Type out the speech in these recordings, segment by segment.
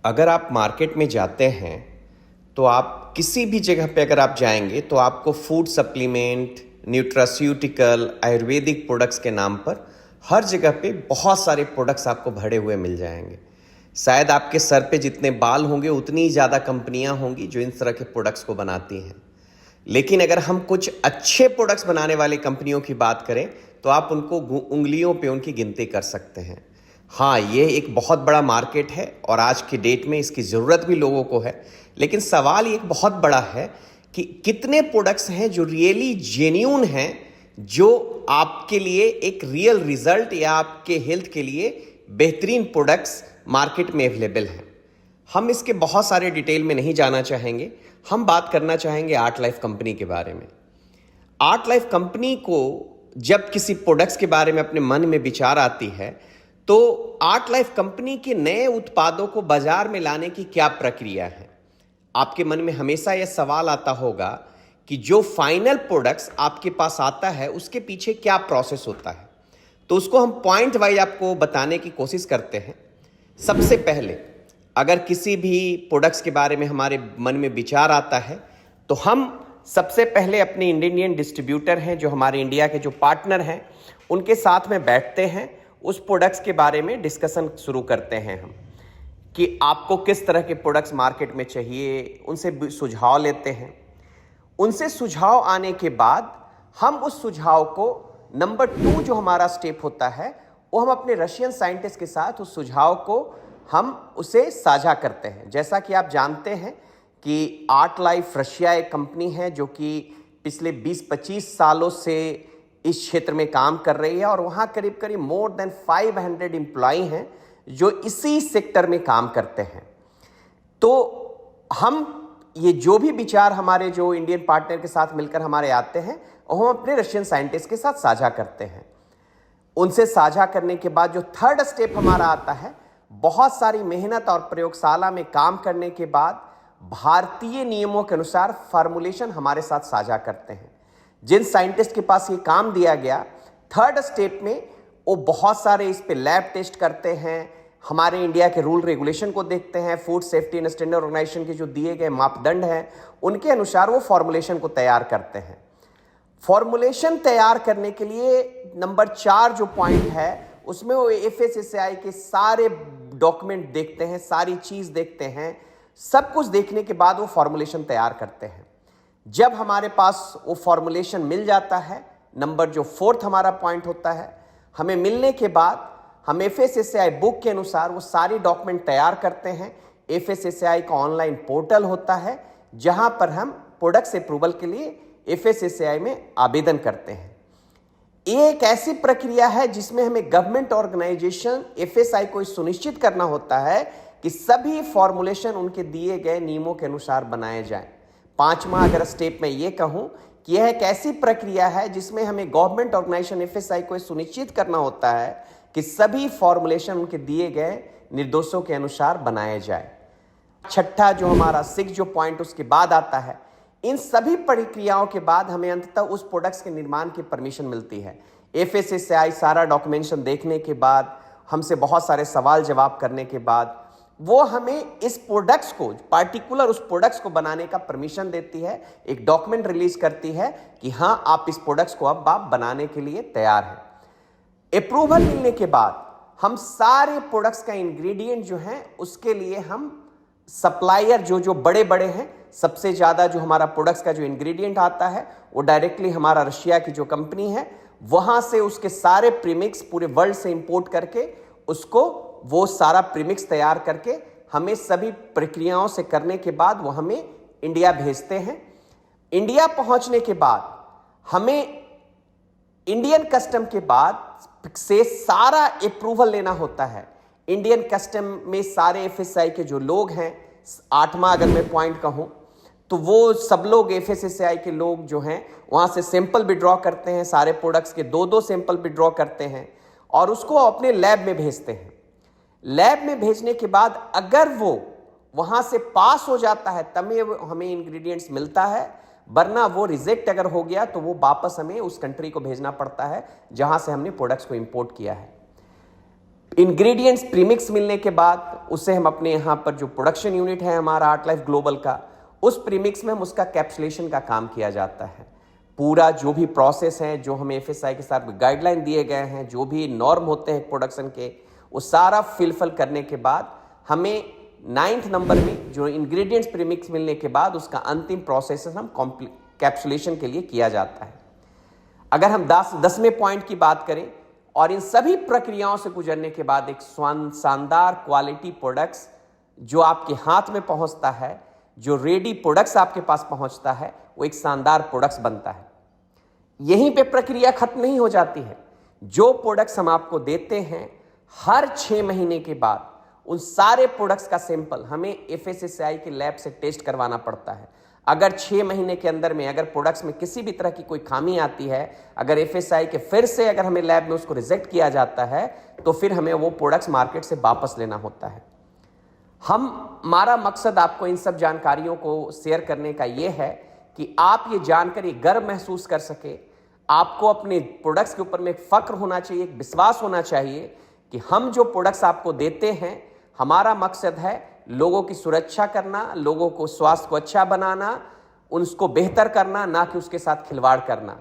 अगर आप मार्केट में जाते हैं तो आप किसी भी जगह पे अगर आप जाएंगे तो आपको food supplement, nutraceutical, Ayurvedic products के नाम पर हर जगह पे बहुत सारे प्रोडक्ट्स आपको भरे हुए मिल जाएंगे। शायद आपके सर पे जितने बाल होंगे उतनी ही ज़्यादा कंपनियां होंगी जो इन तरह के प्रोडक्ट्स को बनाती हैं। लेकिन अगर हम कुछ अच्छे प्रोडक्ट्स बनाने वाली कंपनियों की बात करें तो आप उनको उंगलियों पे उनकी गिनती कर सकते हैं। हाँ, ये एक बहुत बड़ा मार्केट है और आज की डेट में इसकी ज़रूरत भी लोगों को है। लेकिन सवाल एक बहुत बड़ा है कि कितने प्रोडक्ट्स हैं जो रियली जेन्यून हैं, जो आपके लिए एक रियल रिजल्ट या आपके हेल्थ के लिए बेहतरीन प्रोडक्ट्स मार्केट में अवेलेबल हैं। हम इसके बहुत सारे डिटेल में नहीं जाना चाहेंगे। हम बात करना चाहेंगे आर्ट लाइफ कंपनी के बारे में। आर्ट लाइफ कंपनी को जब किसी प्रोडक्ट्स के बारे में अपने मन में विचार आती है तो आर्ट लाइफ कंपनी के नए उत्पादों को बाजार में लाने की क्या प्रक्रिया है। आपके मन में हमेशा यह सवाल आता होगा कि जो फाइनल प्रोडक्ट्स आपके पास आता है उसके पीछे क्या प्रोसेस होता है। तो उसको हम पॉइंट वाइज आपको बताने की कोशिश करते हैं। सबसे पहले अगर किसी भी प्रोडक्ट्स के बारे में हमारे मन में विचार आता है तो हम सबसे पहले अपने इंडियन डिस्ट्रीब्यूटर हैं, जो हमारे इंडिया के जो पार्टनर हैं, उनके साथ में बैठते हैं, उस प्रोडक्ट्स के बारे में डिस्कशन शुरू करते हैं हम कि आपको किस तरह के प्रोडक्ट्स मार्केट में चाहिए। उनसे सुझाव लेते हैं। उनसे सुझाव आने के बाद हम उस सुझाव को नंबर 2 जो हमारा स्टेप होता है वो हम अपने रशियन साइंटिस्ट के साथ उस सुझाव को हम उसे साझा करते हैं। जैसा कि आप जानते हैं कि आर्ट लाइफ रशिया एक कंपनी है जो कि पिछले 20-25 सालों से इस क्षेत्र में काम कर रही है और वहाँ करीब करीब मोर देन 500 एम्प्लॉय हैं जो इसी सेक्टर में काम करते हैं। तो हम ये जो भी विचार हमारे जो इंडियन पार्टनर के साथ मिलकर हमारे आते हैं वो हम अपने रशियन साइंटिस्ट के साथ साझा करते हैं। उनसे साझा करने के बाद जो थर्ड स्टेप हमारा आता है, बहुत सारी मेहनत और प्रयोगशाला में काम करने के बाद भारतीय नियमों के अनुसार फॉर्मुलेशन हमारे साथ साझा करते हैं। जिन साइंटिस्ट के पास ये काम दिया गया, थर्ड स्टेप में वो बहुत सारे इस पे लैब टेस्ट करते हैं, हमारे इंडिया के रूल रेगुलेशन को देखते हैं, food safety and standard organisation के जो दिए गए मापदंड हैं उनके अनुसार वो फॉर्मुलेशन को तैयार करते हैं। फॉर्मुलेशन तैयार करने के लिए नंबर 4 जो पॉइंट है उसमें वो एफएसएसएआई के सारे डॉक्यूमेंट देखते हैं, सारी चीज देखते हैं। सब कुछ देखने के बाद वो फॉर्मुलेशन तैयार करते हैं। जब हमारे पास वो फॉर्मुलेशन मिल जाता है, नंबर जो 4th हमारा पॉइंट होता है, हमें मिलने के बाद हम एफएसएसएआई बुक के अनुसार वो सारी डॉक्यूमेंट तैयार करते हैं। एफएसएसएआई का ऑनलाइन पोर्टल होता है जहां पर हम प्रोडक्ट्स अप्रूवल के लिए एफएसएसएआई में आवेदन करते हैं। ये एक ऐसी प्रक्रिया है जिसमें हमें गवर्नमेंट ऑर्गेनाइजेशन एफएसआई को सुनिश्चित करना होता है कि सभी फॉर्मुलेशन उनके दिए गए नियमों के अनुसार बनाए जाएं। 5वां अगर स्टेप में ये कहूं कि यह एक ऐसी प्रक्रिया है जिसमें हमें गवर्नमेंट ऑर्गेनाइजेशन एफएसआई को सुनिश्चित करना होता है कि सभी फॉर्मुलेशन उनके दिए गए निर्देशों के अनुसार बनाए जाए। छठा जो हमारा 6 जो पॉइंट उसके बाद आता है, इन सभी प्रक्रियाओं के बाद हमें अंततः उस प्रोडक्ट्स के निर्माण की परमिशन मिलती है। एफएसएसएआई सारा डॉक्यूमेंटेशन देखने के बाद, हमसे बहुत सारे सवाल जवाब करने के बाद वो हमें इस प्रोडक्ट्स को, पार्टिकुलर उस प्रोडक्ट्स को बनाने का परमिशन देती है, एक डॉक्यूमेंट रिलीज करती है कि हां आप इस प्रोडक्ट्स को अब आप बनाने के लिए तैयार हैं। अप्रूवल मिलने के बाद हम सारे प्रोडक्ट्स का इंग्रेडिएंट जो है उसके लिए हम सप्लायर जो बड़े बड़े हैं, सबसे ज्यादा जो हमारा प्रोडक्ट्स का जो इंग्रेडिएंट आता है वो डायरेक्टली हमारा रशिया की जो कंपनी है वहां से उसके सारे प्रीमिक्स पूरे वर्ल्ड से इंपोर्ट करके उसको वो सारा प्रीमिक्स तैयार करके हमें सभी प्रक्रियाओं से करने के बाद वो हमें इंडिया भेजते हैं। इंडिया पहुंचने के बाद हमें इंडियन कस्टम के बाद से सारा अप्रूवल लेना होता है। इंडियन कस्टम में सारे एफएसआई के जो लोग हैं, 8वां अगर मैं पॉइंट कहूं तो वो सब लोग एफएसएसआई के लोग जो हैं वहां से सैंपल विड्रॉ करते हैं, सारे प्रोडक्ट्स के 2-2 सैंपल विड्रॉ करते हैं और उसको अपने लैब में भेजते हैं। लैब में भेजने के बाद अगर वो वहां से पास हो जाता है तब हमें इंग्रेडिएंट्स मिलता है, वरना वो रिजेक्ट अगर हो गया तो वो वापस हमें उस कंट्री को भेजना पड़ता है जहां से हमने प्रोडक्ट्स को इंपोर्ट किया है। इंग्रेडिएंट्स प्रीमिक्स मिलने के बाद उसे हम अपने यहाँ पर जो प्रोडक्शन यूनिट है हमारा आर्ट लाइफ ग्लोबल का, उस प्रीमिक्स में हम उसका कैप्सुलेशन का काम किया जाता है। पूरा जो भी प्रोसेस है, जो हमें एफएसआई के साथ गाइडलाइन दिए गए हैं, जो भी नॉर्म होते हैं प्रोडक्शन के, वो सारा फिलफिल करने के बाद हमें 9th नंबर में जो इंग्रेडिएंट्स प्रीमिक्स मिलने के बाद उसका अंतिम प्रोसेस हम कैप्सुलेशन के लिए किया जाता है। अगर हम 10वें पॉइंट की बात करें और इन सभी प्रक्रियाओं से गुजरने के बाद एक शानदार क्वालिटी प्रोडक्ट्स जो आपके हाथ में पहुंचता है, जो रेडी प्रोडक्ट्स आपके पास पहुंचता है, वो एक शानदार प्रोडक्ट्स बनता है। यहीं पे प्रक्रिया खत्म नहीं हो जाती है। जो प्रोडक्ट्स हम आपको देते हैं, हर 6 महीने के बाद उन सारे प्रोडक्ट्स का सैंपल हमें एफएसएसआई के लैब से टेस्ट करवाना पड़ता है। अगर 6 महीने के अंदर में अगर प्रोडक्ट्स में किसी भी तरह की कोई खामी आती है, अगर एफएसआई के फिर से अगर हमें लैब में उसको रिजेक्ट किया जाता है, तो फिर हमें वो प्रोडक्ट्स मार्केट से वापस लेना होता है। हमारा मकसद आपको इन सब जानकारियों को शेयर करने का ये है कि आप ये जानकर ये गर्व महसूस कर सके। आपको अपने प्रोडक्ट्स के ऊपर में एक फक्र होना चाहिए, एक विश्वास होना चाहिए कि हम जो प्रोडक्ट्स आपको देते हैं, हमारा मकसद है लोगों की सुरक्षा करना, लोगों को स्वास्थ्य को अच्छा बनाना, उसको बेहतर करना, ना कि उसके साथ खिलवाड़ करना।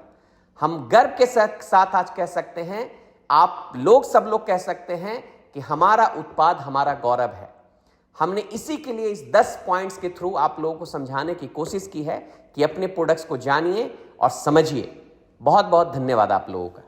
हम गर्व के साथ आज कह सकते हैं, आप लोग सब लोग कह सकते हैं कि हमारा उत्पाद हमारा गौरव है। हमने इसी के लिए इस 10 पॉइंट्स के थ्रू आप लोगों को समझाने की कोशिश की है कि अपने प्रोडक्ट्स को जानिए और समझिए। बहुत बहुत धन्यवाद आप लोगों का।